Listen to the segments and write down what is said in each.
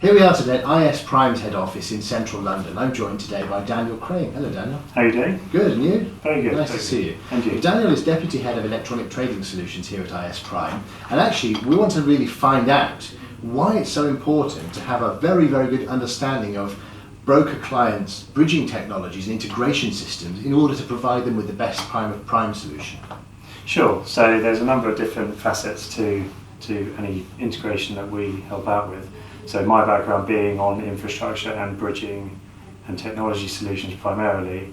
Here we are today at IS Prime's head office in central London. I'm joined today by Daniel Crane. Hello Daniel. How are you doing? Good, and you? Very good. Nice to see you. And you. Daniel is Deputy Head of Electronic Trading Solutions here at IS Prime. And actually, we want to really find out why it's so important to have a very, very good understanding of broker clients' bridging technologies and integration systems in order to provide them with the best prime of prime solution. Sure. So there's a number of different facets to any integration that we help out with. So my background being on infrastructure and bridging and technology solutions primarily,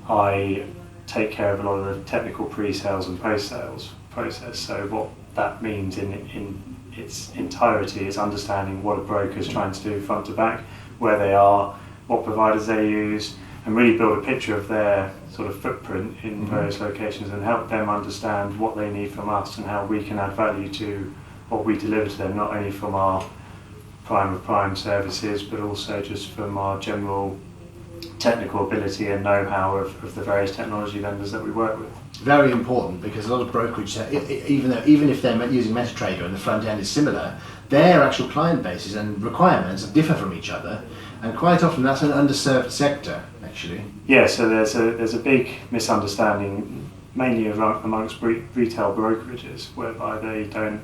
I take care of a lot of the technical pre-sales and post-sales process. So what that means in its entirety is understanding what a broker is trying to do front to back, where they are, what providers they use, and really build a picture of their sort of footprint in various locations and help them understand what they need from us and how we can add value to what we deliver to them, not only from our prime of prime services, but also just from our general technical ability and know-how of the various technology vendors that we work with. Very important, because a lot of brokerage, even if they're using MetaTrader and the front end is similar, their actual client bases and requirements differ from each other, and quite often that's an underserved sector, actually. Yeah, so there's a big misunderstanding, mainly amongst retail brokerages, whereby they don't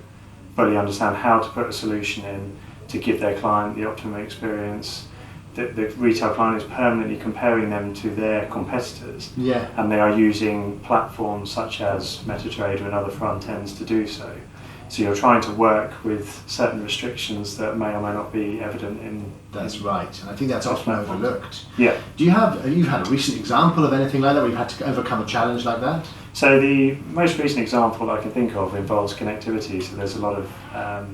fully understand how to put a solution in to give their client the optimum experience. The retail client is permanently comparing them to their competitors, and they are using platforms such as MetaTrader and other front ends to do so. So you're trying to work with certain restrictions that may or may not be evident in. That's right, and I think that's often overlooked. Yeah. You've had a recent example of anything like that, where you've had to overcome a challenge like that? So the most recent example I can think of involves connectivity. So there's a lot of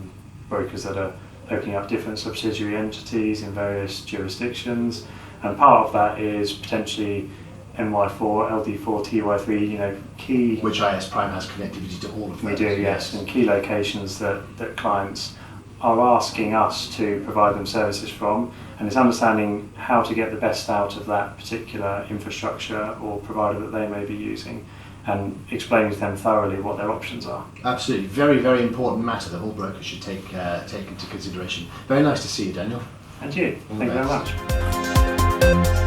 brokers that are opening up different subsidiary entities in various jurisdictions, and part of that is potentially NY4, LD4, TY3, key... Which IS Prime has connectivity to all of those. We do, yes, and key locations that clients are asking us to provide them services from, and it's understanding how to get the best out of that particular infrastructure or provider that they may be using, and explaining to them thoroughly what their options are. Absolutely, very, very important matter that all brokers should take into consideration. Very nice to see you, Daniel. And you. Thank you very much.